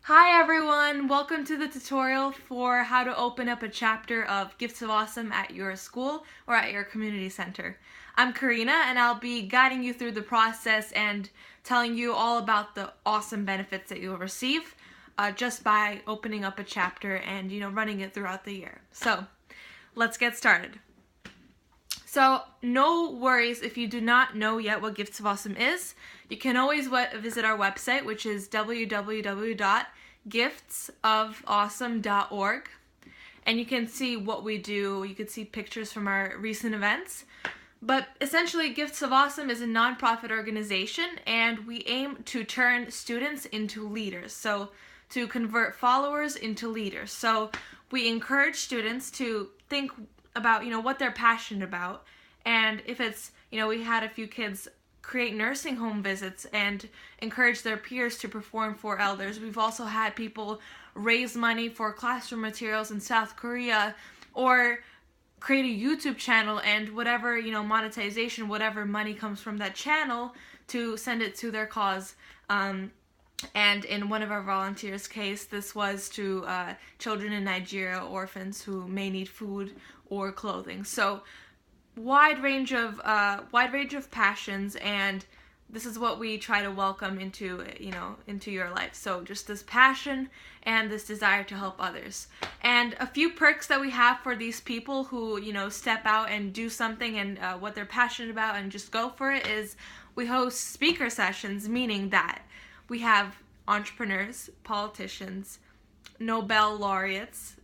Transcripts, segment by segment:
Hi everyone, welcome to the tutorial for how to open up a chapter of Gifts of Awesome at your school or at your community center. I'm Karina and I'll be guiding you through the process and telling you all about the awesome benefits that you'll receive just by opening up a chapter and running it throughout the year. So let's get started. So no worries if you do not know yet what Gifts of Awesome is. You can always visit our website, which is www.giftsofawesome.org, and you can see what we do. You can see pictures from our recent events. But essentially, Gifts of Awesome is a nonprofit organization, and we aim to turn students into leaders. So to convert followers into leaders. So we encourage students to think about what they're passionate about, and if it's we had a few kids create nursing home visits and encourage their peers to perform for elders. We've also had people raise money for classroom materials in South Korea, or create a YouTube channel and whatever monetization, whatever money comes from that channel, to send it to their cause. And in one of our volunteers' case, this was to children in Nigeria, orphans who may need food or clothing. So wide range of passions, and this is what we try to welcome into your life. So just this passion and this desire to help others. And a few perks that we have for these people who step out and do something and what they're passionate about and just go for it is we host speaker sessions, meaning that we have entrepreneurs, politicians, Nobel laureates,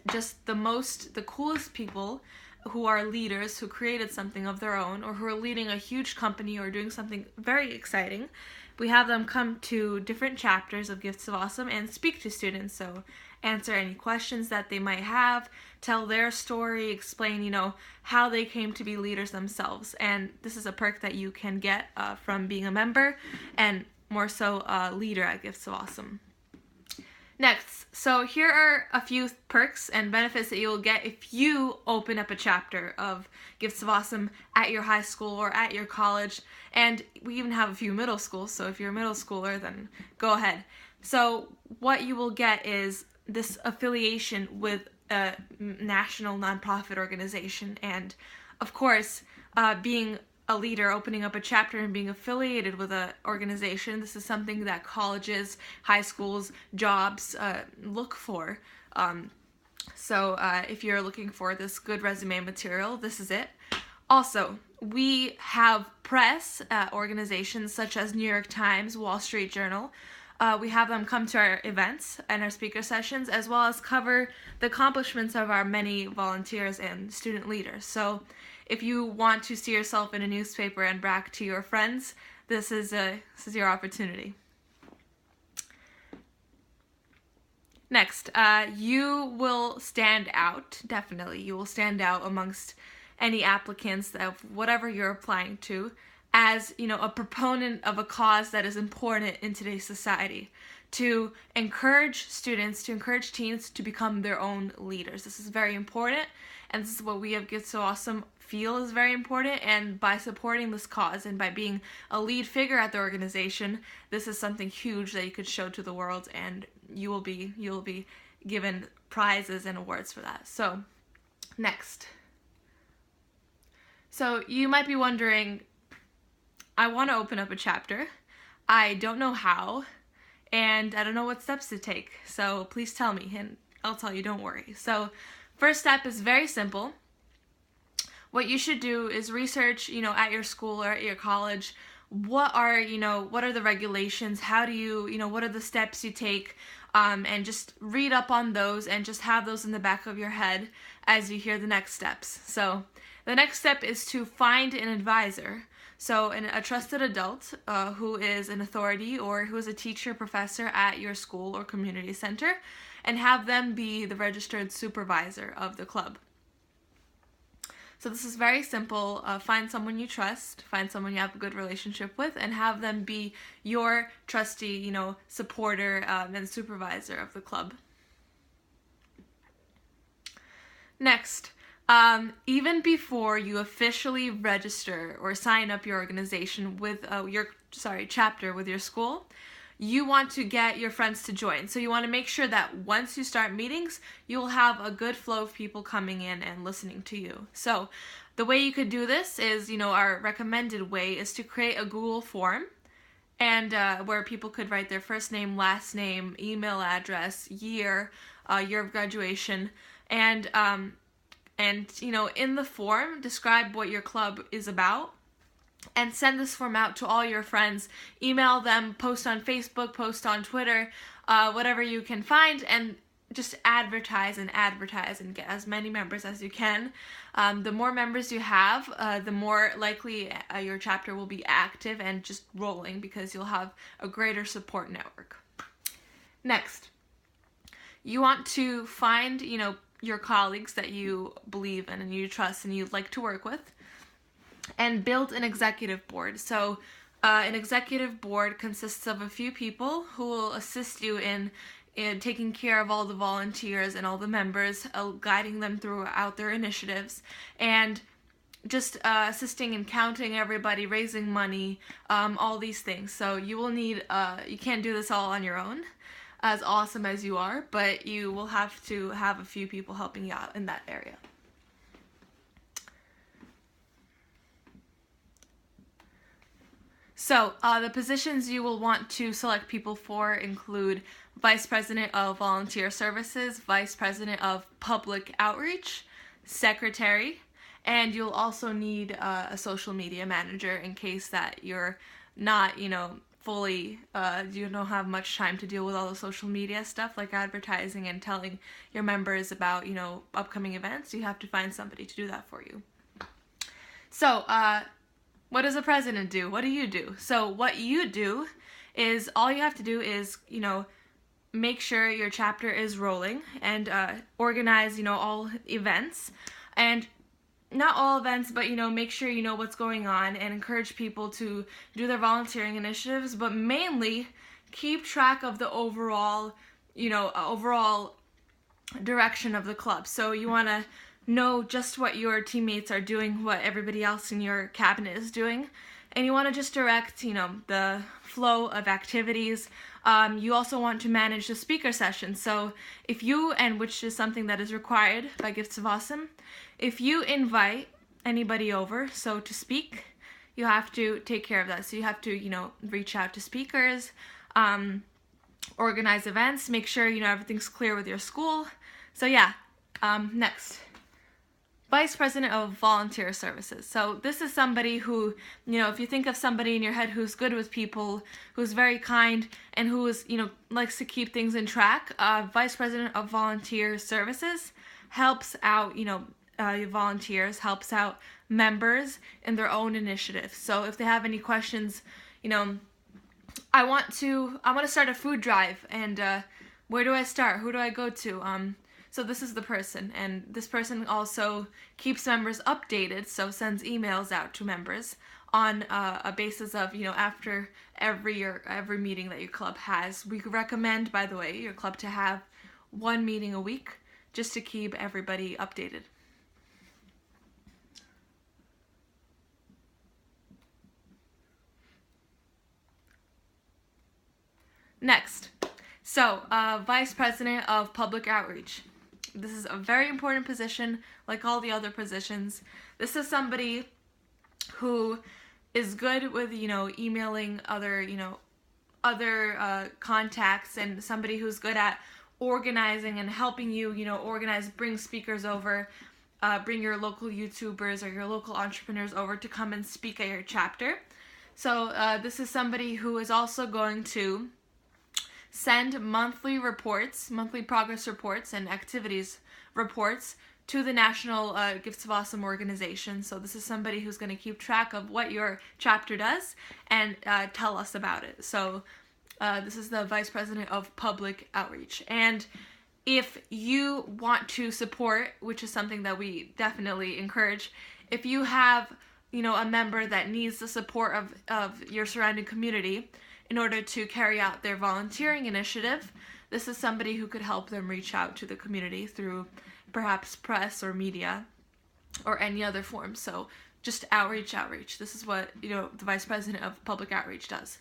just the coolest people who are leaders, who created something of their own, or who are leading a huge company or doing something very exciting. We have them come to different chapters of Gifts of Awesome and speak to students. So answer any questions that they might have, tell their story, explain, how they came to be leaders themselves. And this is a perk that you can get from being a member, and more so a leader at Gifts of Awesome. Next, so here are a few perks and benefits that you'll get if you open up a chapter of Gifts of Awesome at your high school or at your college. And we even have a few middle schools, so if you're a middle schooler, then go ahead. So what you will get is this affiliation with a national nonprofit organization. And of course, being a leader, opening up a chapter and being affiliated with an organization, this is something that colleges, high schools, jobs look for. So if you're looking for this good resume material, this is it. Also, we have press organizations such as New York Times, Wall Street Journal. We have them come to our events and our speaker sessions, as well as cover the accomplishments of our many volunteers and student leaders. So if you want to see yourself in a newspaper and brag to your friends, this is your opportunity. Next, you will stand out, definitely. You will stand out amongst any applicants of whatever you're applying to as, a proponent of a cause that is important in today's society, to encourage students, to encourage teens to become their own leaders. This is very important, and this is what we at Gifts of Awesome feel is very important. And by supporting this cause and by being a lead figure at the organization, this is something huge that you could show to the world, and you will be given prizes and awards for that. So next, so you might be wondering, I want to open up a chapter, I don't know how, and I don't know what steps to take, so please tell me, and I'll tell you, don't worry. So first step is very simple. What you should do is research, at your school or at your college, what are the regulations, how do you, what are the steps you take, and just read up on those and just have those in the back of your head as you hear the next steps. So the next step is to find an advisor. So a trusted adult who is an authority or who is a teacher, professor at your school or community center, and have them be the registered supervisor of the club. So this is very simple. Find someone you trust, find someone you have a good relationship with, and have them be your trusty, supporter and supervisor of the club. Next, even before you officially register or sign up your organization with chapter with your school, you want to get your friends to join. So you want to make sure that once you start meetings, you'll have a good flow of people coming in and listening to you. So the way you could do this is, our recommended way is to create a Google form, and where people could write their first name, last name, email address, year of graduation, and in the form, describe what your club is about, and send this form out to all your friends. Email them, post on Facebook, post on Twitter, whatever you can find, and just advertise and get as many members as you can. The more members you have, the more likely your chapter will be active and just rolling, because you'll have a greater support network. Next, you want to find, your colleagues that you believe in and you trust and you'd like to work with, and build an executive board. So an executive board consists of a few people who will assist you in taking care of all the volunteers and all the members, guiding them throughout their initiatives, and just assisting in counting everybody, raising money, all these things. So you will need, you can't do this all on your own, as awesome as you are, but you will have to have a few people helping you out in that area. So the positions you will want to select people for include Vice President of Volunteer Services, Vice President of Public Outreach, Secretary, and you'll also need a social media manager in case that you're not, fully, you don't have much time to deal with all the social media stuff like advertising and telling your members about, upcoming events. You have to find somebody to do that for you. So, what does a president do? What do you do? So what you do is, all you have to do is, make sure your chapter is rolling and organize, all events. And not all events, but, make sure you know what's going on and encourage people to do their volunteering initiatives, but mainly keep track of the overall, overall direction of the club. So you want to know just what your teammates are doing, what everybody else in your cabinet is doing, and you want to just direct, the flow of activities. You also want to manage the speaker session. So if you, and which is something that is required by Gifts of Awesome, if you invite anybody over, so to speak, you have to take care of that. So you have to, reach out to speakers, organize events, make sure, everything's clear with your school. So yeah, next. Vice President of Volunteer Services. So this is somebody who, if you think of somebody in your head who's good with people, who's very kind, and who is, likes to keep things in track, Vice President of Volunteer Services helps out, your volunteers, helps out members in their own initiatives. So if they have any questions, I want to start a food drive, and where do I start? Who do I go to? So this is the person, and this person also keeps members updated, so sends emails out to members on a basis of, after every meeting that your club has. We recommend, by the way, your club to have one meeting a week, just to keep everybody updated. Next, so Vice President of Public Outreach. This is a very important position, like all the other positions. This is somebody who is good with, emailing other, other contacts, and somebody who's good at organizing and helping you, organize, bring speakers over, bring your local YouTubers or your local entrepreneurs over to come and speak at your chapter. So this is somebody who is also going to send monthly progress reports and activities reports to the National Gifts of Awesome organization. So this is somebody who's going to keep track of what your chapter does and tell us about it. So this is the Vice President of Public Outreach. And if you want to support, which is something that we definitely encourage, if you have, a member that needs the support of your surrounding community in order to carry out their volunteering initiative, this is somebody who could help them reach out to the community through perhaps press or media or any other form. So just outreach. This is what, the Vice President of Public Outreach does.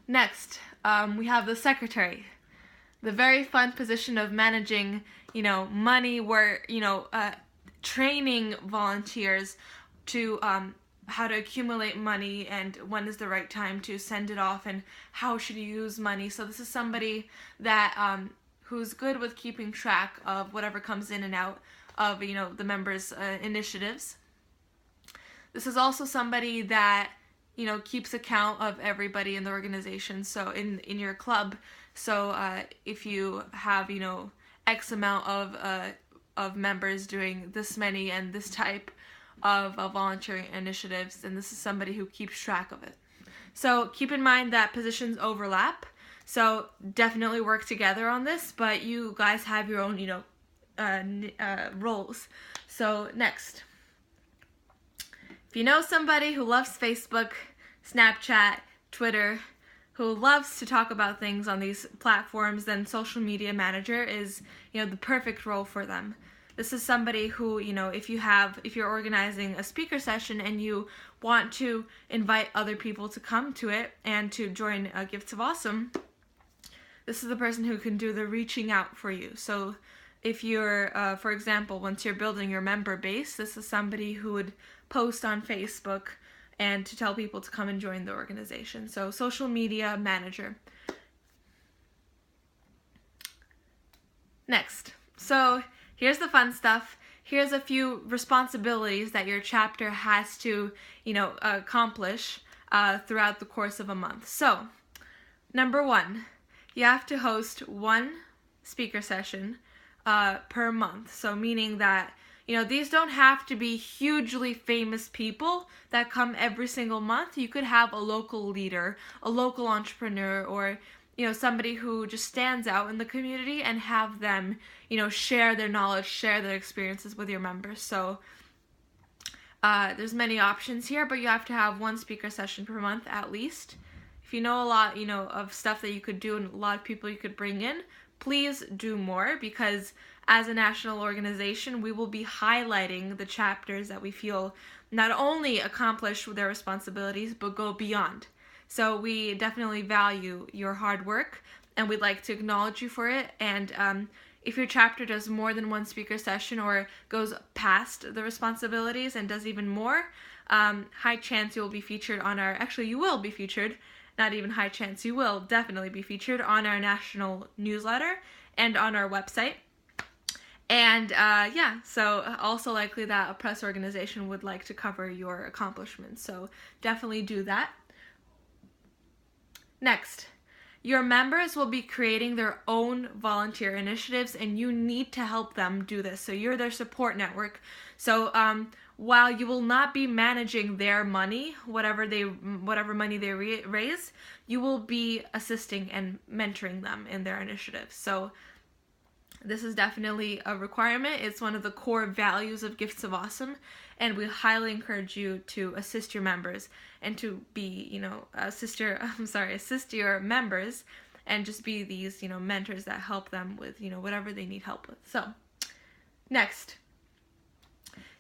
Next, we have the secretary. The very fun position of managing, money, where, training volunteers to how to accumulate money and when is the right time to send it off and how should you use money. So this is somebody that who's good with keeping track of whatever comes in and out of the members' initiatives. This is also somebody that keeps account of everybody in the organization. So in your club, so if you have X amount of members doing this many and this type of volunteering initiatives, and this is somebody who keeps track of it. So keep in mind that positions overlap, so definitely work together on this, but you guys have your own roles. So next, if you know somebody who loves Facebook, Snapchat, Twitter, who loves to talk about things on these platforms, then social media manager is the perfect role for them. This is somebody who, if you're organizing a speaker session and you want to invite other people to come to it and to join Gifts of Awesome, this is the person who can do the reaching out for you. So if you're, for example, once you're building your member base, this is somebody who would post on Facebook and to tell people to come and join the organization. So social media manager. Next. So here's the fun stuff. Here's a few responsibilities that your chapter has to, accomplish throughout the course of a month. So, number 1, you have to host 1 speaker session per month. So meaning that, these don't have to be hugely famous people that come every single month. You could have a local leader, a local entrepreneur, or somebody who just stands out in the community and have them, share their knowledge, share their experiences with your members. So there's many options here, but you have to have 1 speaker session per month at least. If you know a lot, of stuff that you could do and a lot of people you could bring in, please do more, because as a national organization, we will be highlighting the chapters that we feel not only accomplish their responsibilities, but go beyond. So we definitely value your hard work, and we'd like to acknowledge you for it. And if your chapter does more than 1 speaker session or goes past the responsibilities and does even more, high chance you will be featured on our, actually you will be featured, not even high chance, you will definitely be featured on our national newsletter and on our website. And so also likely that a press organization would like to cover your accomplishments. So definitely do that. Next, your members will be creating their own volunteer initiatives, and you need to help them do this. So you're their support network. So while you will not be managing their money, whatever money they raise, you will be assisting and mentoring them in their initiatives. So this is definitely a requirement. It's one of the core values of Gifts of Awesome, and we highly encourage you to assist your members and to be, assist your members and just be these, mentors that help them with, whatever they need help with. So, next,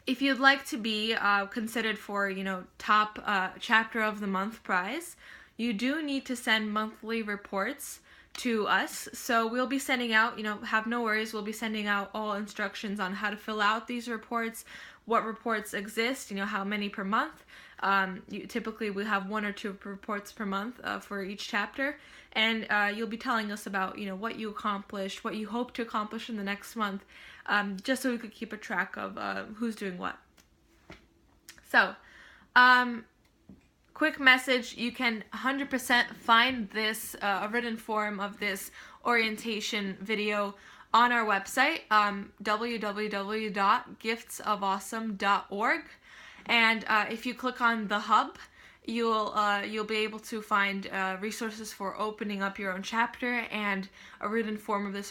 if you'd like to be considered for, top chapter of the month prize, you do need to send monthly reports to us. So we'll be sending out, have no worries, we'll be sending out all instructions on how to fill out these reports, what reports exist, how many per month. Typically we have 1 or 2 reports per month for each chapter, and you'll be telling us about, what you accomplished, what you hope to accomplish in the next month, just so we could keep a track of who's doing what. So, quick message, you can 100% find this a written form of this orientation video on our website, www.giftsofawesome.org, and if you click on the hub, you'll be able to find resources for opening up your own chapter and a written form of this